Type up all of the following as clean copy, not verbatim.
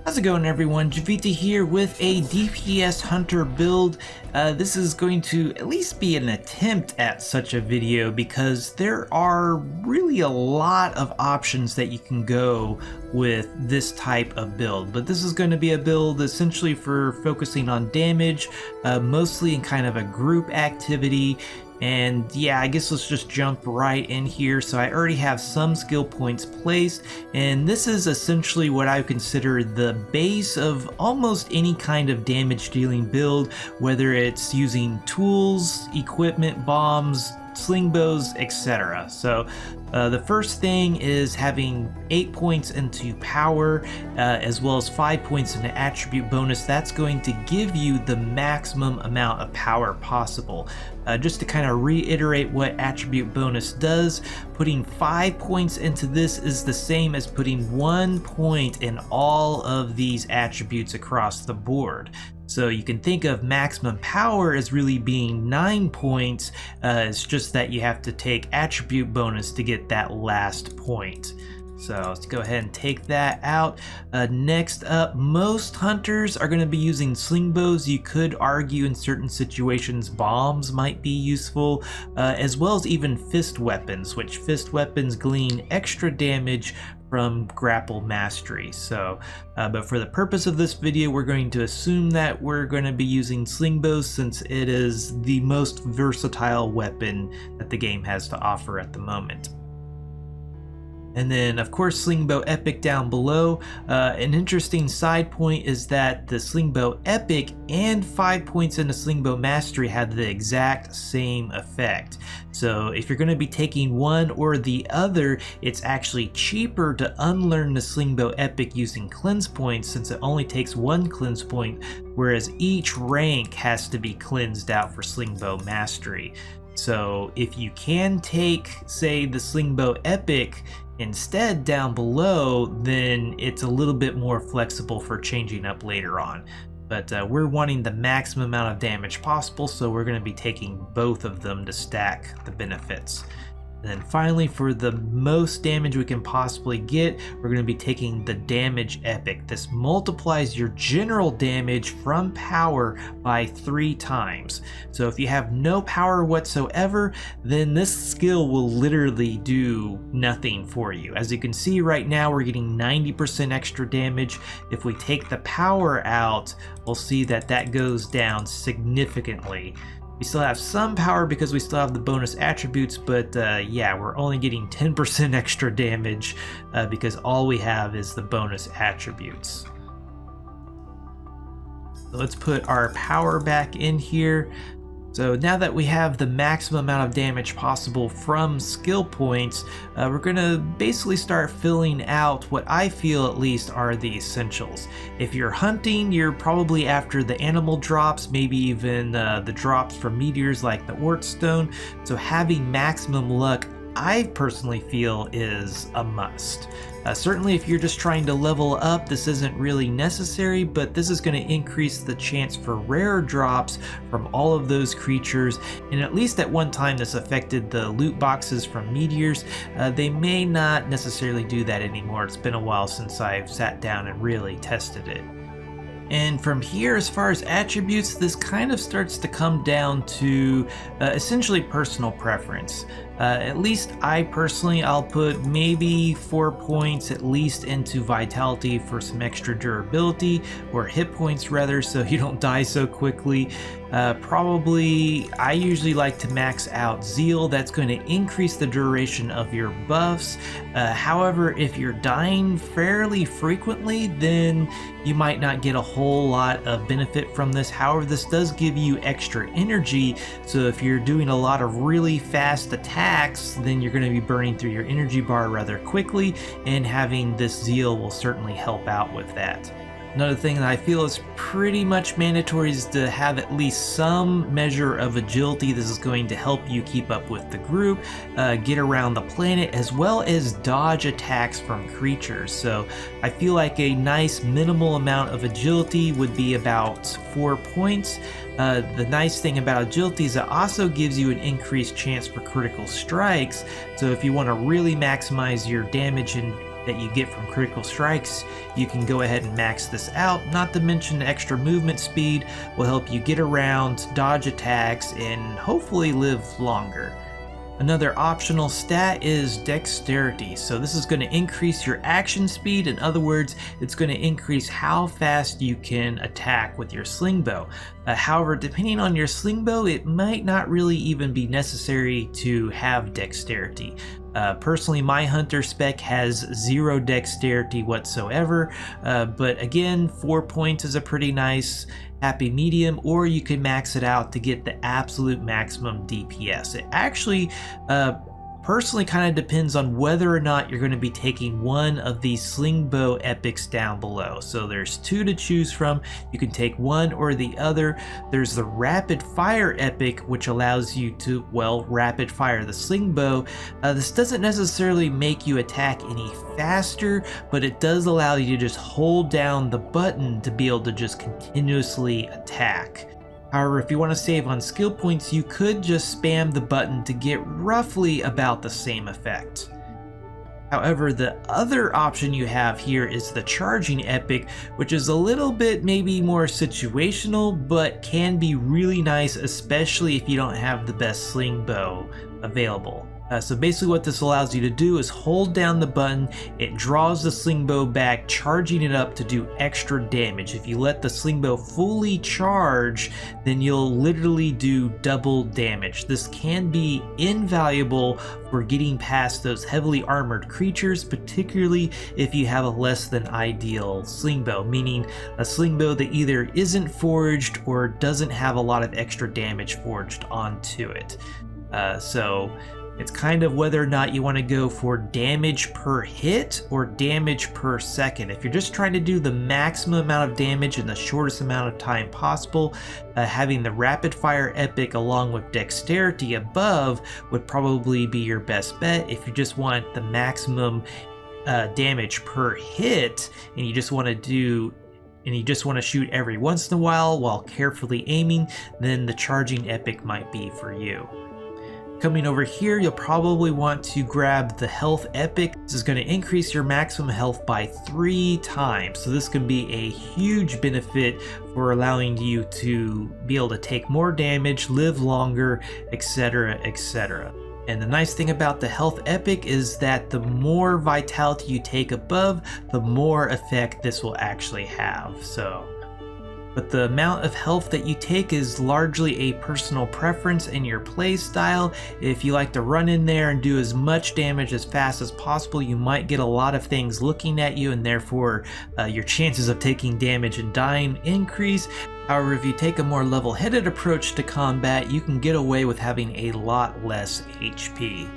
How's it going, everyone? Jiivita here with a DPS Hunter build. This is going to at least be an attempt at such a video because there are really a lot of options that you can go with this type of build. But this is going to be a build essentially for focusing on damage, mostly in kind of a group activity. And yeah, I guess let's just jump right in here. So I already have some skill points placed, and this is essentially what I consider the base of almost any kind of damage dealing build, whether it's using tools, equipment, bombs, sling bows, etc. So the first thing is having 8 points into power, as well as 5 points into attribute bonus. That's going to give you the maximum amount of power possible. Just to kind of reiterate what attribute bonus does, putting 5 points into this is the same as putting 1 point in all of these attributes across the board. So you can think of maximum power as really being 9 points. It's just that you have to take attribute bonus to get that last point. So let's go ahead and take that out. Next up, most hunters are going to be using sling bows. You could argue in certain situations bombs might be useful, as well as even fist weapons, which fist weapons glean extra damage from Grapple Mastery. So, but for the purpose of this video, we're going to assume that we're going to be using sling bows since it is the most versatile weapon that the game has to offer at the moment. And then, of course, Slingbow Epic down below. An interesting side point is that the Slingbow Epic and 5 points in the Slingbow Mastery have the exact same effect. So if you're going to be taking one or the other, it's actually cheaper to unlearn the Slingbow Epic using cleanse points, since it only takes 1 cleanse point, whereas each rank has to be cleansed out for Slingbow Mastery. So if you can take, say, the Slingbow Epic instead down below, then it's a little bit more flexible for changing up later on. But we're wanting the maximum amount of damage possible, so we're going to be taking both of them to stack the benefits. And then finally, for the most damage we can possibly get, we're going to be taking the Damage Epic. This multiplies your general damage from power by 3 times. So if you have no power whatsoever, then this skill will literally do nothing for you. As you can see right now, we're getting 90% extra damage. If we take the power out, we'll see that that goes down significantly. We still have some power because we still have the bonus attributes, but yeah, we're only getting 10% extra damage because all we have is the bonus attributes. So let's put our power back in here. So now that we have the maximum amount of damage possible from skill points, we're going to basically start filling out what I feel at least are the essentials. If you're hunting, you're probably after the animal drops, maybe even the drops from meteors like the Oort Stone. So having maximum luck, I personally feel, is a must. Certainly if you're just trying to level up, this isn't really necessary, but this is going to increase the chance for rare drops from all of those creatures, and at least at one time this affected the loot boxes from meteors. They may not necessarily do that anymore. It's been a while since I've sat down and really tested it. And from here, as far as attributes, this kind of starts to come down to essentially personal preference. At least I personally, I'll put maybe 4 points at least into vitality for some extra durability, or hit points rather, so you don't die so quickly. Probably, I usually like to max out zeal. That's going to increase the duration of your buffs. However, if you're dying fairly frequently, then you might not get a whole lot of benefit from this. However, this does give you extra energy, so if you're doing a lot of really fast attacks, then you're going to be burning through your energy bar rather quickly, and having this zeal will certainly help out with that. Another thing that I feel is pretty much mandatory is to have at least some measure of agility. This is going to help you keep up with the group, get around the planet, as well as dodge attacks from creatures. So I feel like a nice minimal amount of agility would be about 4 points. The nice thing about agility is it also gives you an increased chance for critical strikes. So if you want to really maximize your damage and that you get from critical strikes, you can go ahead and max this out. Not to mention extra movement speed will help you get around, dodge attacks, and hopefully live longer. Another optional stat is Dexterity. So this is going to increase your action speed. In other words, it's going to increase how fast you can attack with your sling bow. However, depending on your sling bow, it might not really even be necessary to have Dexterity. Personally, my hunter spec has 0 Dexterity whatsoever, but again, 4 points is a pretty nice happy medium, or you can max it out to get the absolute maximum DPS. It actually personally kind of depends on whether or not you're going to be taking one of these sling bow epics down below. So there's 2 to choose from. You can take one or the other. There's the rapid fire epic, which allows you to, well, rapid fire the sling bow. This doesn't necessarily make you attack any faster, but it does allow you to just hold down the button to be able to just continuously attack. However, if you want to save on skill points, you could just spam the button to get roughly about the same effect. However, the other option you have here is the charging epic, which is a little bit maybe more situational, but can be really nice, especially if you don't have the best sling bow available. So basically what this allows you to do is hold down the button, it draws the sling bow back, charging it up to do extra damage. If you let the sling bow fully charge, then you'll literally do double damage. This can be invaluable for getting past those heavily armored creatures, particularly if you have a less than ideal sling bow, meaning a sling bow that either isn't forged or doesn't have a lot of extra damage forged onto it. So it's kind of whether or not you want to go for damage per hit or damage per second. If you're just trying to do the maximum amount of damage in the shortest amount of time possible, having the rapid fire epic along with Dexterity above would probably be your best bet. If you just want the maximum damage per hit and you just want to shoot every once in a while carefully aiming, then the charging epic might be for you. Coming over here, you'll probably want to grab the health epic. This is going to increase your maximum health by 3 times. So this can be a huge benefit for allowing you to be able to take more damage, live longer, etc., etc. And the nice thing about the health epic is that the more vitality you take above, the more effect this will actually have. But the amount of health that you take is largely a personal preference in your play style. If you like to run in there and do as much damage as fast as possible, you might get a lot of things looking at you, and therefore your chances of taking damage and dying increase. However, if you take a more level-headed approach to combat, you can get away with having a lot less HP.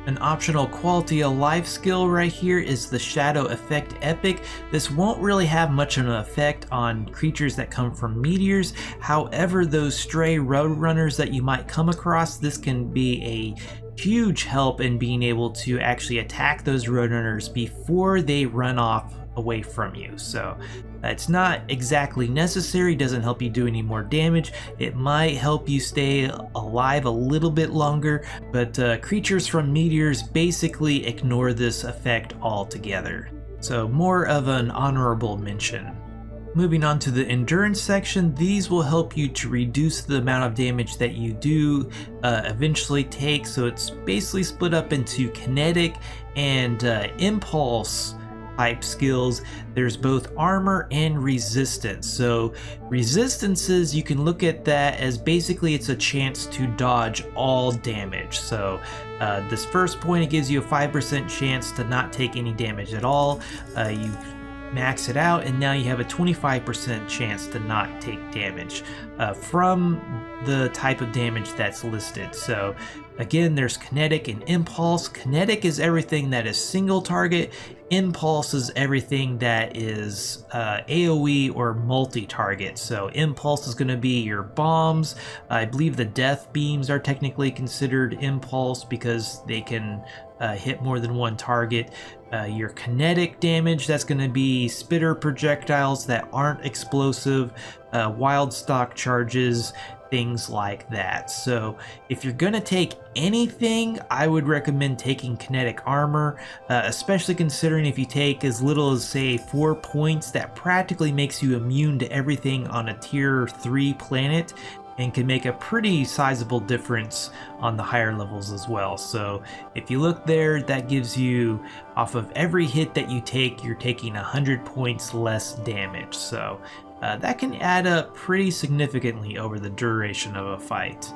An optional quality of life skill right here is the Shadow Effect Epic. This won't really have much of an effect on creatures that come from meteors. However, those stray roadrunners that you might come across, this can be a huge help in being able to actually attack those roadrunners before they run off away from you. So it's not exactly necessary, doesn't help you do any more damage. It might help you stay alive a little bit longer, but creatures from meteors basically ignore this effect altogether. So more of an honorable mention. Moving on to the endurance section, these will help you to reduce the amount of damage that you do eventually take. So it's basically split up into kinetic and impulse type skills. There's both armor and resistance. So resistances, you can look at that as basically it's a chance to dodge all damage. So this first point, it gives you a 5% chance to not take any damage at all. You max it out and now you have a 25% chance to not take damage from the type of damage that's listed. So again, there's kinetic and impulse. Kinetic is everything that is single target. Impulse is everything that is AoE or multi-target. So impulse is going to be your bombs. I believe the death beams are technically considered impulse because they can hit more than one target. Your kinetic damage, that's going to be spitter projectiles that aren't explosive, wild stock charges, things like that. So if you're gonna take anything, I would recommend taking kinetic armor, especially considering if you take as little as say 4 points, that practically makes you immune to everything on a tier 3 planet and can make a pretty sizable difference on the higher levels as well. So if you look there, that gives you, off of every hit that you take, you're taking 100 points less damage. So that can add up pretty significantly over the duration of a fight.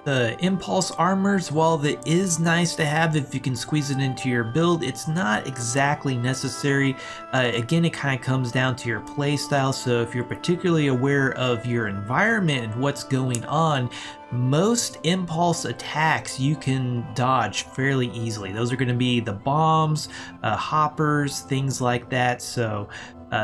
The impulse armors, while it is nice to have if you can squeeze it into your build, it's not exactly necessary. Again, it kind of comes down to your playstyle, so if you're particularly aware of your environment and what's going on, most impulse attacks you can dodge fairly easily. Those are going to be the bombs, hoppers, things like that. So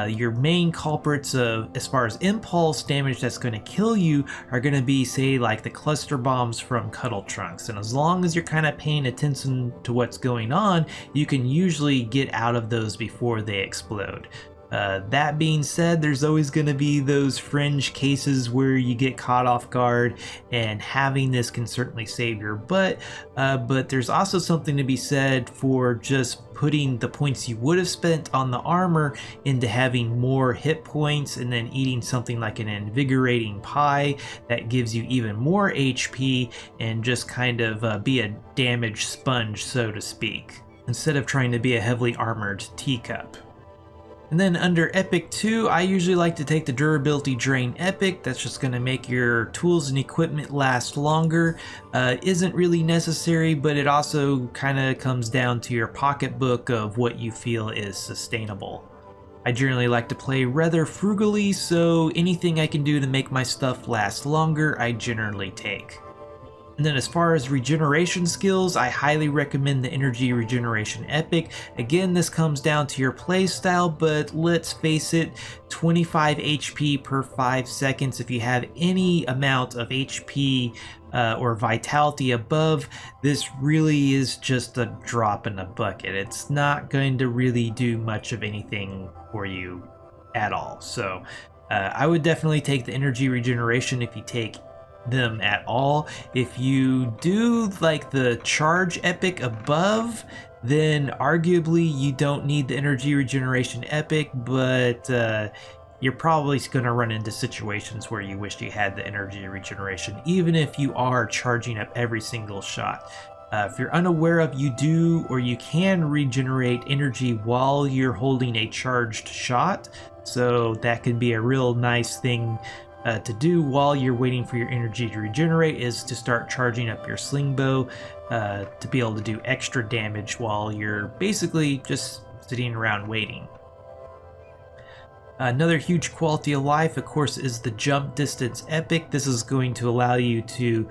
your main culprits of as far as impulse damage that's going to kill you are going to be, say, like the cluster bombs from Cuddle Trunks, and as long as you're kind of paying attention to what's going on, you can usually get out of those before they explode. That being said, there's always going to be those fringe cases where you get caught off guard, and having this can certainly save your butt, but there's also something to be said for just putting the points you would have spent on the armor into having more hit points, and then eating something like an invigorating pie that gives you even more HP, and just kind of be a damage sponge, so to speak, instead of trying to be a heavily armored teacup. And then under Epic 2, I usually like to take the Durability Drain Epic. That's just going to make your tools and equipment last longer. Isn't really necessary, but it also kind of comes down to your pocketbook of what you feel is sustainable. I generally like to play rather frugally, so anything I can do to make my stuff last longer, I generally take. And then as far as regeneration skills, I highly recommend the Energy Regeneration Epic. Again, this comes down to your playstyle, but let's face it, 25 HP per 5 seconds. If you have any amount of HP or vitality above, this really is just a drop in the bucket. It's not going to really do much of anything for you at all. So I would definitely take the Energy Regeneration if you take them at all. If you do like the charge epic above, then arguably you don't need the Energy Regeneration Epic, but you're probably going to run into situations where you wish you had the Energy Regeneration, even if you are charging up every single shot. If you're unaware of, you do or you can regenerate energy while you're holding a charged shot, so that can be a real nice thing to do while you're waiting for your energy to regenerate, is to start charging up your sling bow to be able to do extra damage while you're basically just sitting around waiting. Another huge quality of life, of course, is the Jump Distance Epic. This is going to allow you to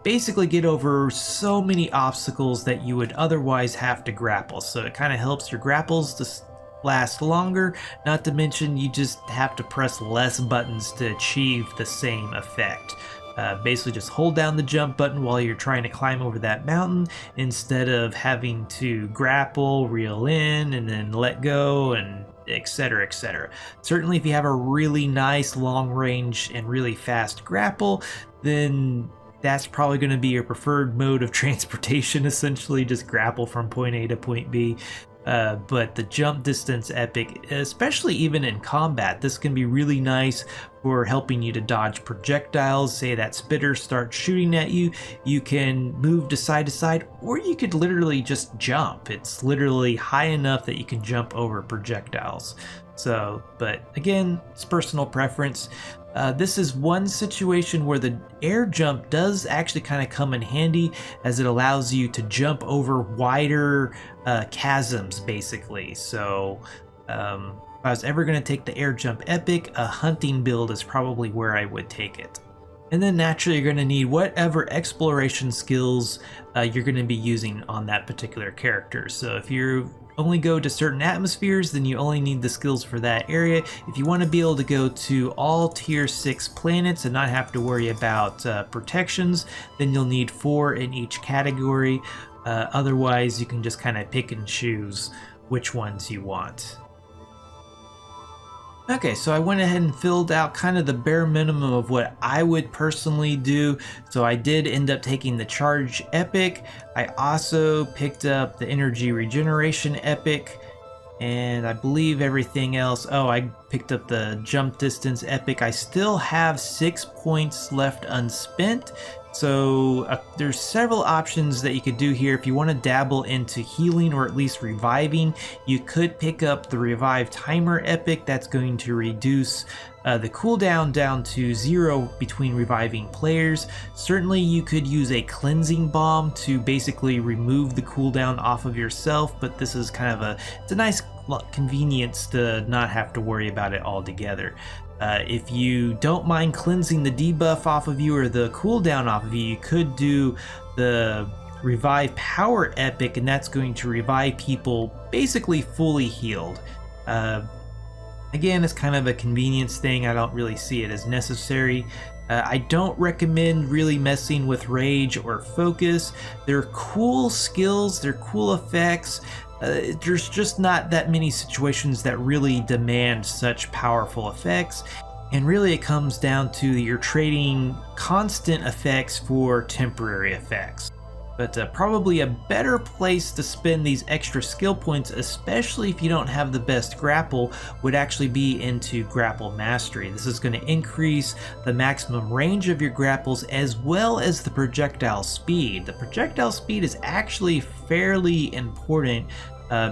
basically get over so many obstacles that you would otherwise have to grapple. So it kind of helps your grapples to last longer, not to mention you just have to press less buttons to achieve the same effect. Basically just hold down the jump button while you're trying to climb over that mountain, instead of having to grapple, reel in, and then let go, and etc, etc. Certainly if you have a really nice long range and really fast grapple, then that's probably going to be your preferred mode of transportation, essentially just grapple from point A to point B. But the Jump Distance Epic, especially even in combat, this can be really nice for helping you to dodge projectiles. Say that spitter starts shooting at you, you can move to side, or you could literally just jump. It's literally high enough that you can jump over projectiles. So, but again, it's personal preference. This is one situation where the air jump does actually kind of come in handy, as it allows you to jump over wider chasms, basically. So if I was ever going to take the air jump epic, a hunting build is probably where I would take it. And then naturally you're going to need whatever exploration skills you're going to be using on that particular character. So if you only go to certain atmospheres, then you only need the skills for that area. If you want to be able to go to all tier 6 planets and not have to worry about protections, then you'll need 4 in each category. Otherwise, you can just kind of pick and choose which ones you want. Okay, so I went ahead and filled out kind of the bare minimum of what I would personally do. So I did end up taking the Charge Epic. I also picked up the Energy Regeneration Epic, and I believe everything else. Oh, I picked up the Jump Distance Epic. I still have 6 points left unspent. So there's several options that you could do here. If you want to dabble into healing or at least reviving, you could pick up the Revive Timer Epic. That's going to reduce the cooldown down to 0 between reviving players. Certainly you could use a Cleansing Bomb to basically remove the cooldown off of yourself, but this is kind of it's a nice convenience to not have to worry about it altogether. If you don't mind cleansing the debuff off of you or the cooldown off of you, you could do the Revive Power Epic, and that's going to revive people basically fully healed. Again, it's kind of a convenience thing. I don't really see it as necessary. I don't recommend really messing with Rage or Focus. They're cool skills, they're cool effects. There's just not that many situations that really demand such powerful effects, and really it comes down to you're trading constant effects for temporary effects. But probably a better place to spend these extra skill points, especially if you don't have the best grapple, would actually be into Grapple Mastery. This is going to increase the maximum range of your grapples as well as the projectile speed. The projectile speed is actually fairly important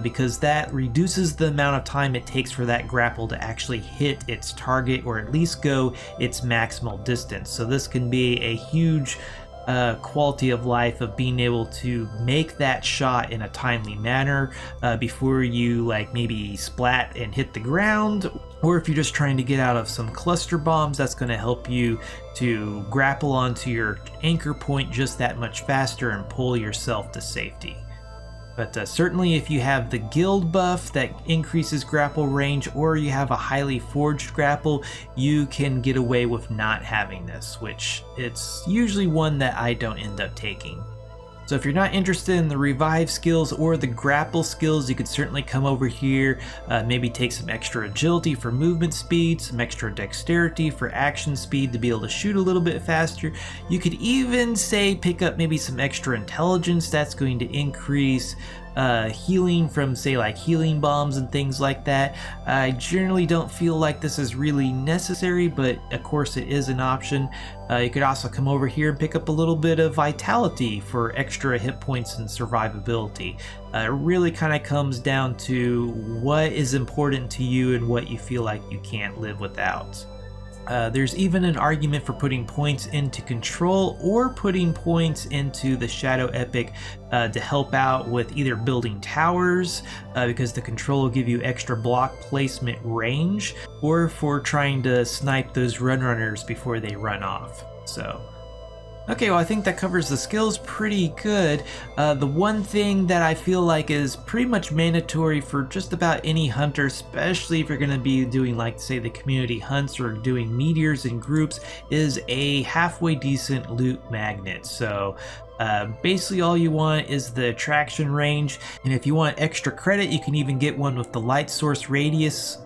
because that reduces the amount of time it takes for that grapple to actually hit its target or at least go its maximal distance. So this can be a huge quality of life of being able to make that shot in a timely manner before you maybe splat and hit the ground, or if you're just trying to get out of some cluster bombs, that's going to help you to grapple onto your anchor point just that much faster and pull yourself to safety. But certainly if you have the guild buff that increases grapple range, or you have a highly forged grapple, you can get away with not having this, which it's usually one that I don't end up taking. So if you're not interested in the revive skills or the grapple skills, you could certainly come over here, maybe take some extra agility for movement speed, some extra dexterity for action speed to be able to shoot a little bit faster. You could even say pick up maybe some extra intelligence. That's going to increase healing from healing bombs and things like that. I generally don't feel like this is really necessary, but of course it is an option. You could also come over here and pick up a little bit of vitality for extra hit points and survivability. It really kind of comes down to what is important to you and what you feel like you can't live without. There's even an argument for putting points into control or putting points into the Shadow Epic to help out with either building towers, because the control will give you extra block placement range, or for trying to snipe those runners before they run off. So okay, well I think that covers the skills pretty good. The one thing that I feel like is pretty much mandatory for just about any hunter, especially if you're going to be doing say the community hunts or doing meteors in groups, is a halfway decent loot magnet. So basically all you want is the attraction range, and if you want extra credit you can even get one with the light source radius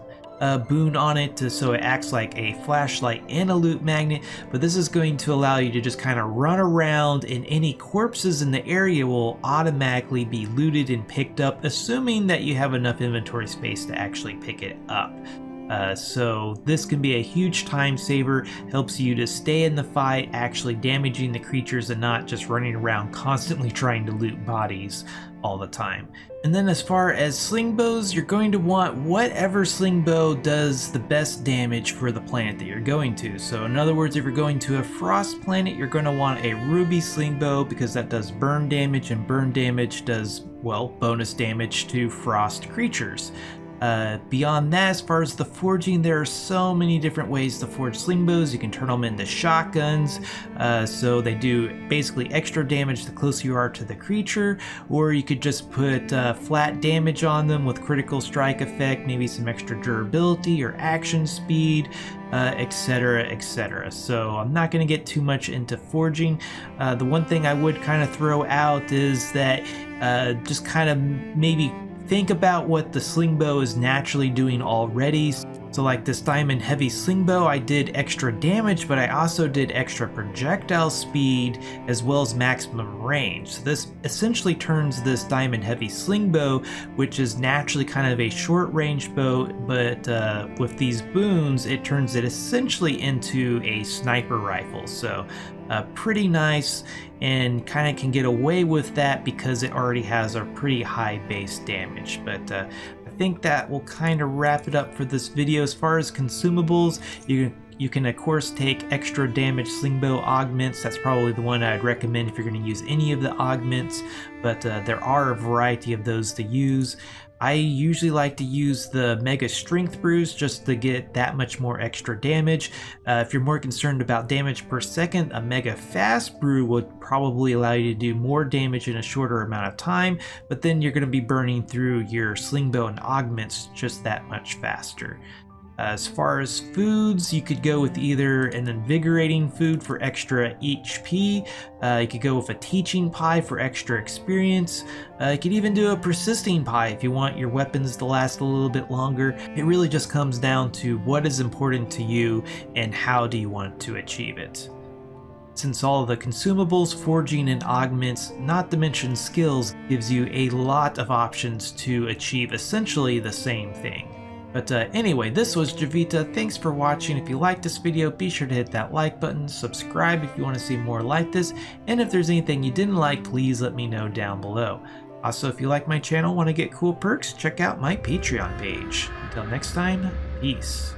boon on it, so it acts like a flashlight and a loot magnet. But this is going to allow you to just kind of run around, and any corpses in the area will automatically be looted and picked up, assuming that you have enough inventory space to actually pick it up. So this can be a huge time saver, helps you to stay in the fight, actually damaging the creatures and not just running around constantly trying to loot bodies all the time. And then as far as sling bows, you're going to want whatever sling bow does the best damage for the planet that you're going to. So in other words, if you're going to a frost planet, you're going to want a ruby sling bow because that does burn damage, and burn damage does, well, bonus damage to frost creatures. Beyond that, as far as the forging, there are so many different ways to forge sling bows. You can turn them into shotguns, so they do basically extra damage the closer you are to the creature, or you could just put flat damage on them with critical strike effect, maybe some extra durability or action speed, etc, etc. So I'm not going to get too much into forging. The one thing I would kind of throw out is that just kind of maybe think about what the sling bow is naturally doing already. So like this diamond heavy sling bow, I did extra damage, but I also did extra projectile speed as well as maximum range. So this essentially turns this diamond heavy sling bow, which is naturally kind of a short range bow, but with these boons, it turns it essentially into a sniper rifle. So pretty nice, and kind of can get away with that because it already has a pretty high base damage. But I think that will kind of wrap it up for this video. As far as consumables, you can of course take extra damage slingbow augments. That's probably the one I'd recommend if you're going to use any of the augments, but there are a variety of those to use. I usually like to use the Mega Strength Brews just to get that much more extra damage. If you're more concerned about damage per second, a Mega Fast Brew would probably allow you to do more damage in a shorter amount of time, but then you're going to be burning through your Slingbow and augments just that much faster. As far as foods, you could go with either an invigorating food for extra HP, you could go with a teaching pie for extra experience, you could even do a persisting pie if you want your weapons to last a little bit longer. It really just comes down to what is important to you and how do you want to achieve it. Since all of the consumables, forging, and augments, not to mention skills, gives you a lot of options to achieve essentially the same thing. But anyway, this was Jiivita. Thanks for watching. If you liked this video, be sure to hit that like button, subscribe if you want to see more like this, and if there's anything you didn't like, please let me know down below. Also, if you like my channel, want to get cool perks, check out my Patreon page. Until next time, peace.